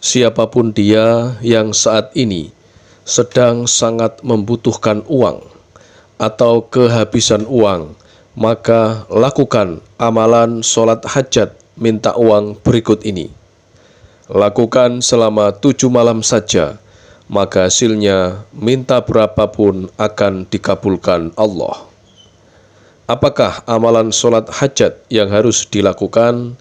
Siapapun dia yang saat ini sedang sangat membutuhkan uang atau kehabisan uang, maka lakukan amalan sholat hajat minta uang berikut ini. Lakukan selama 7 malam saja, maka hasilnya minta berapapun akan dikabulkan Allah. Apakah amalan sholat hajat yang harus dilakukan?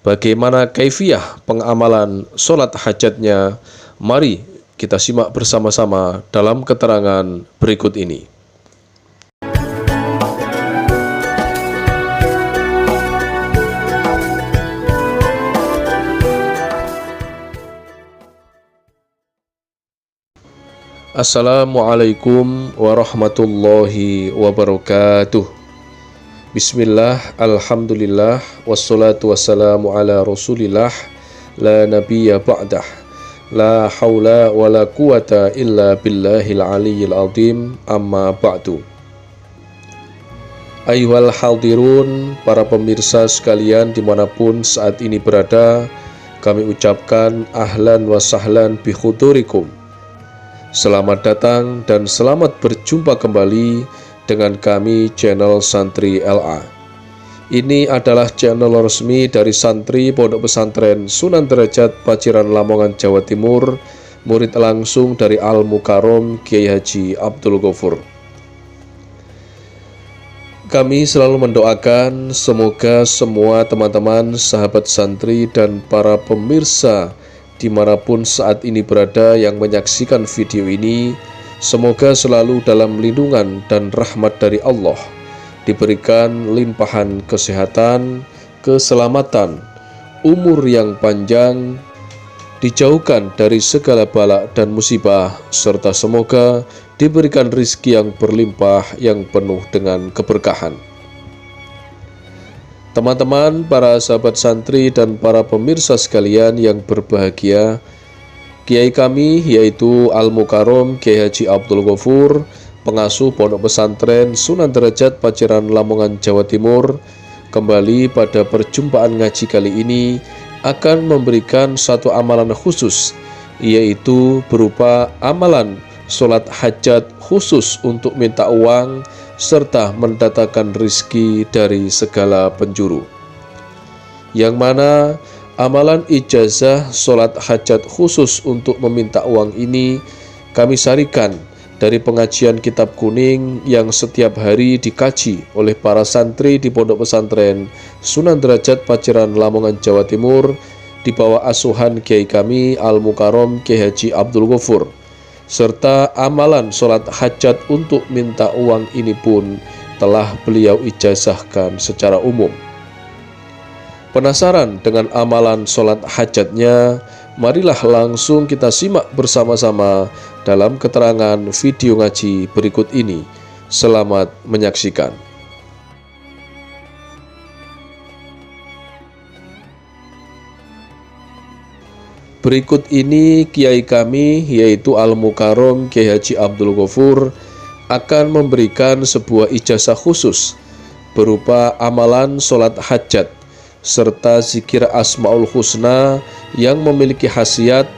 Bagaimana kaifiyah pengamalan sholat hajatnya? Mari kita simak bersama-sama dalam keterangan berikut ini. Assalamualaikum warahmatullahi wabarakatuh. Bismillah, alhamdulillah, wassalatu wassalamu ala rasulillah, la nabiyya ba'dah, la hawla wa la quwata illa billahil aliyyil azim, amma ba'du. Ayyuhal hadirun, para pemirsa sekalian dimanapun saat ini berada, kami ucapkan ahlan wa sahlan bihudurikum. Selamat datang dan selamat berjumpa kembali dengan kami channel Santri LA. Ini adalah channel resmi dari santri Pondok Pesantren Sunan Derajat Paciran Lamongan Jawa Timur, murid langsung dari Al-Mukarrom Kiai Haji Abdul Ghafur. Kami selalu mendoakan semoga semua teman-teman, sahabat santri dan para pemirsa dimanapun saat ini berada yang menyaksikan video ini, semoga selalu dalam lindungan dan rahmat dari Allah, diberikan limpahan kesehatan, keselamatan, umur yang panjang, dijauhkan dari segala bala dan musibah, serta semoga diberikan rizki yang berlimpah yang penuh dengan keberkahan. Teman-teman, para sahabat santri dan para pemirsa sekalian yang berbahagia, Kiai kami yaitu Al-Mukarrom Kiai Haji Abdul Ghafur, pengasuh Pondok Pesantren Sunan Derajat Paciran Lamongan Jawa Timur, kembali pada perjumpaan ngaji kali ini akan memberikan satu amalan khusus, yaitu berupa amalan sholat hajat khusus untuk minta uang serta mendatangkan rizki dari segala penjuru, yang mana amalan ijazah sholat hajat khusus untuk meminta uang ini kami sarikan dari pengajian kitab kuning yang setiap hari dikaji oleh para santri di Pondok Pesantren Sunan Derajat Paciran Lamongan Jawa Timur di bawah asuhan Kiai kami Al-Mukarrom Kiai Haji Abdul Ghafur, serta amalan sholat hajat untuk minta uang ini pun telah beliau ijazahkan secara umum. Penasaran dengan amalan sholat hajatnya? Marilah langsung kita simak bersama-sama dalam keterangan video ngaji berikut ini. Selamat menyaksikan. Berikut ini kiai kami yaitu Al-Mukarrom Kiai Haji Abdul Ghafur akan memberikan sebuah ijazah khusus berupa amalan sholat hajat serta zikir Asmaul Husna yang memiliki khasiat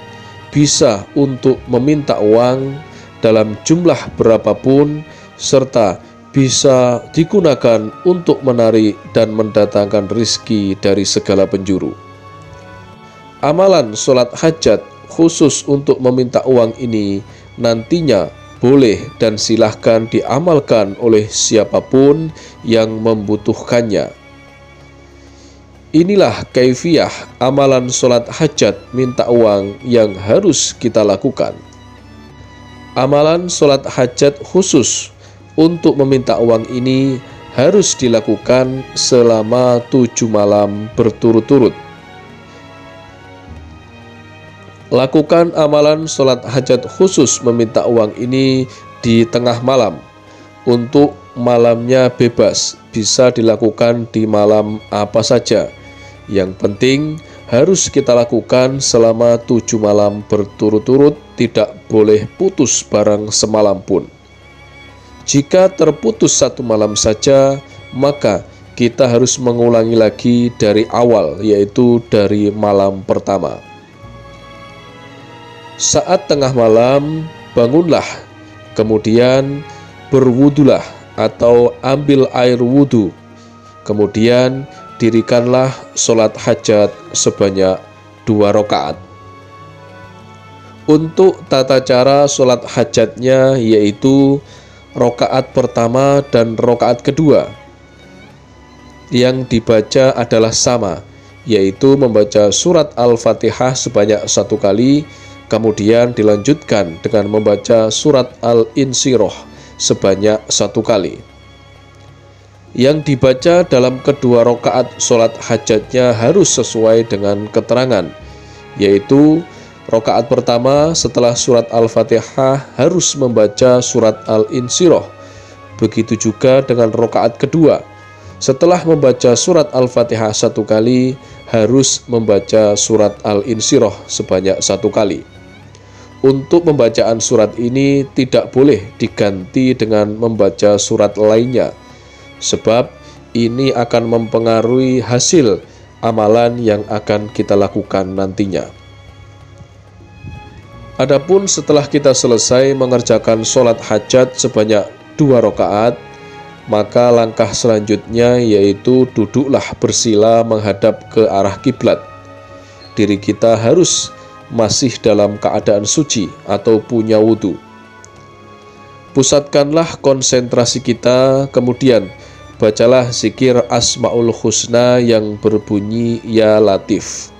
bisa untuk meminta uang dalam jumlah berapapun, serta bisa digunakan untuk menarik dan mendatangkan rizki dari segala penjuru. Amalan sholat hajat khusus untuk meminta uang ini nantinya boleh dan silahkan diamalkan oleh siapapun yang membutuhkannya. Inilah kaifiyah amalan sholat hajat minta uang yang harus kita lakukan. Amalan sholat hajat khusus untuk meminta uang ini harus dilakukan selama 7 malam berturut-turut. Lakukan amalan sholat hajat khusus meminta uang ini di tengah malam. Untuk malamnya bebas, bisa dilakukan di malam apa saja. Yang penting harus kita lakukan selama 7 malam berturut-turut, tidak boleh putus barang semalam pun. Jika terputus 1 malam saja, maka kita harus mengulangi lagi dari awal, yaitu dari malam pertama. Saat tengah malam, bangunlah, kemudian berwudulah atau ambil air wudu. Kemudian dirikanlah sholat hajat sebanyak 2 rakaat. Untuk tata cara sholat hajatnya yaitu rakaat pertama dan rakaat kedua yang dibaca adalah sama, yaitu membaca surat Al-Fatihah sebanyak 1 kali, kemudian dilanjutkan dengan membaca surat Al-Insyirah sebanyak 1 kali. Yang dibaca dalam kedua rakaat sholat hajatnya harus sesuai dengan keterangan, yaitu rakaat pertama setelah surat Al-Fatihah harus membaca surat Al-Insyirah. Begitu juga dengan rakaat kedua, setelah membaca surat Al-Fatihah 1 kali harus membaca surat Al-Insyirah sebanyak 1 kali. Untuk pembacaan surat ini tidak boleh diganti dengan membaca surat lainnya, sebab ini akan mempengaruhi hasil amalan yang akan kita lakukan nantinya. Adapun setelah kita selesai mengerjakan sholat hajat sebanyak 2 rakaat, maka langkah selanjutnya yaitu duduklah bersila menghadap ke arah kiblat. Diri kita harus masih dalam keadaan suci atau punya wudhu. Pusatkanlah konsentrasi kita, kemudian bacalah zikir Asmaul Husna yang berbunyi Ya Latif.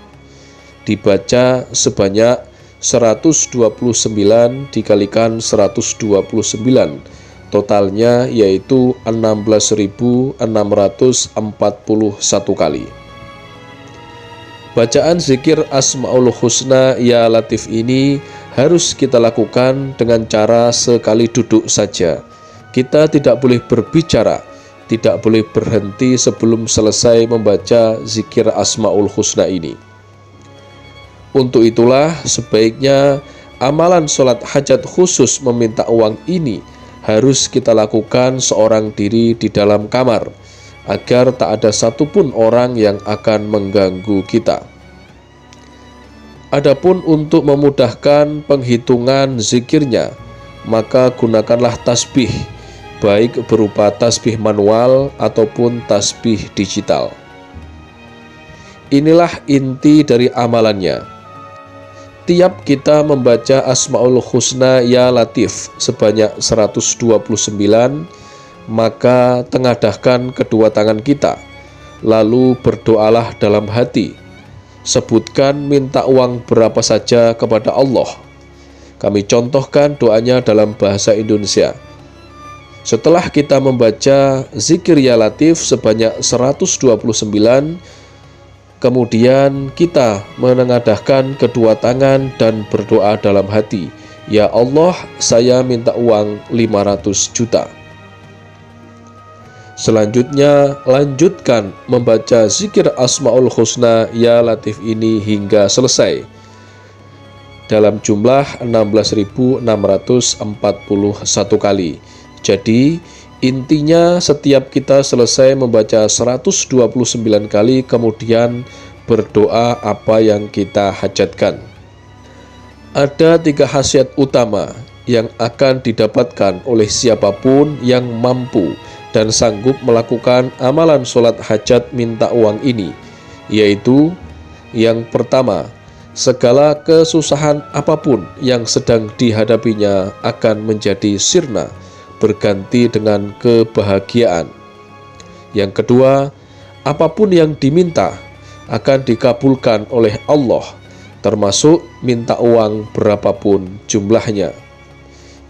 Dibaca sebanyak 129 dikalikan 129, totalnya yaitu 16.641 kali. Bacaan zikir Asmaul Husna Ya Latif ini harus kita lakukan dengan cara sekali duduk saja. Kita tidak boleh berbicara, tidak boleh berhenti sebelum selesai membaca zikir Asmaul Husna ini. Untuk itulah sebaiknya amalan sholat hajat khusus meminta uang ini harus kita lakukan seorang diri di dalam kamar, agar tak ada satupun orang yang akan mengganggu kita. Adapun untuk memudahkan penghitungan zikirnya, maka gunakanlah tasbih, baik berupa tasbih manual ataupun tasbih digital. Inilah inti dari amalannya. Tiap kita membaca Asmaul Husna Ya Latif sebanyak 129, maka tengadahkan kedua tangan kita, lalu berdoalah dalam hati. Sebutkan minta uang berapa saja kepada Allah. Kami contohkan doanya dalam bahasa Indonesia. Setelah kita membaca zikir Ya Latif sebanyak 129, kemudian kita menengadahkan kedua tangan dan berdoa dalam hati, Ya Allah, saya minta uang 500 juta. Selanjutnya, lanjutkan membaca zikir Asmaul Husna Ya Latif ini hingga selesai, dalam jumlah 16.641 kali. Jadi, intinya setiap kita selesai membaca 129 kali, kemudian berdoa apa yang kita hajatkan. Ada 3 khasiat utama yang akan didapatkan oleh siapapun yang mampu dan sanggup melakukan amalan sholat hajat minta uang ini, yaitu yang pertama, segala kesusahan apapun yang sedang dihadapinya akan menjadi sirna, berganti dengan kebahagiaan. Yang kedua, apapun yang diminta akan dikabulkan oleh Allah, termasuk minta uang berapapun jumlahnya.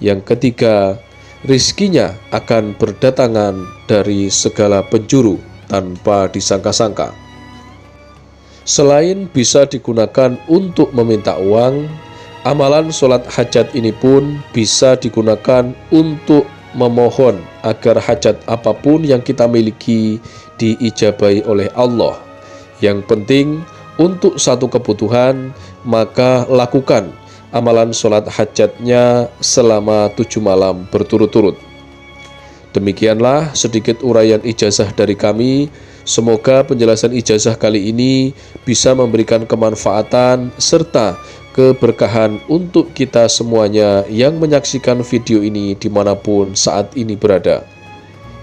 Yang ketiga, rizkinya akan berdatangan dari segala penjuru tanpa disangka-sangka. Selain bisa digunakan untuk meminta uang, amalan sholat hajat ini pun bisa digunakan untuk memohon agar hajat apapun yang kita miliki diijabahi oleh Allah. Yang penting, untuk satu kebutuhan, maka lakukan amalan sholat hajatnya selama 7 malam berturut-turut. Demikianlah sedikit uraian ijazah dari kami. Semoga penjelasan ijazah kali ini bisa memberikan kemanfaatan serta keberkahan untuk kita semuanya yang menyaksikan video ini dimanapun saat ini berada.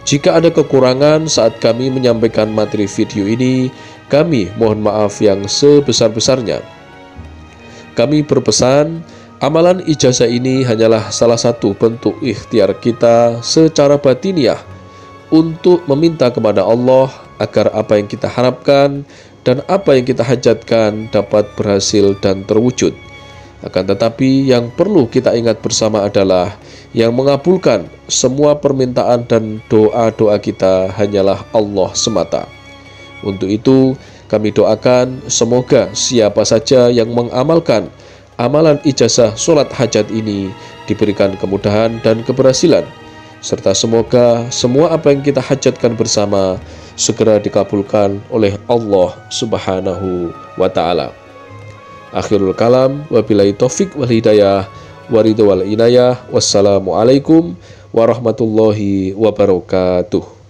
Jika ada kekurangan saat kami menyampaikan materi video ini, kami mohon maaf yang sebesar-besarnya. Kami berpesan, amalan ijazah ini hanyalah salah satu bentuk ikhtiar kita secara batiniah untuk meminta kepada Allah agar apa yang kita harapkan dan apa yang kita hajatkan dapat berhasil dan terwujud. Akan tetapi yang perlu kita ingat bersama adalah yang mengabulkan semua permintaan dan doa-doa kita hanyalah Allah semata. Untuk itu kami doakan semoga siapa saja yang mengamalkan amalan ijazah sholat hajat ini diberikan kemudahan dan keberhasilan, serta semoga semua apa yang kita hajatkan bersama segera dikabulkan oleh Allah Subhanahu wa Ta'ala. Akhirul kalam, wabillahi taufik wal hidayah, waridhu wal inayah. Wassalamualaikum warahmatullahi wabarakatuh.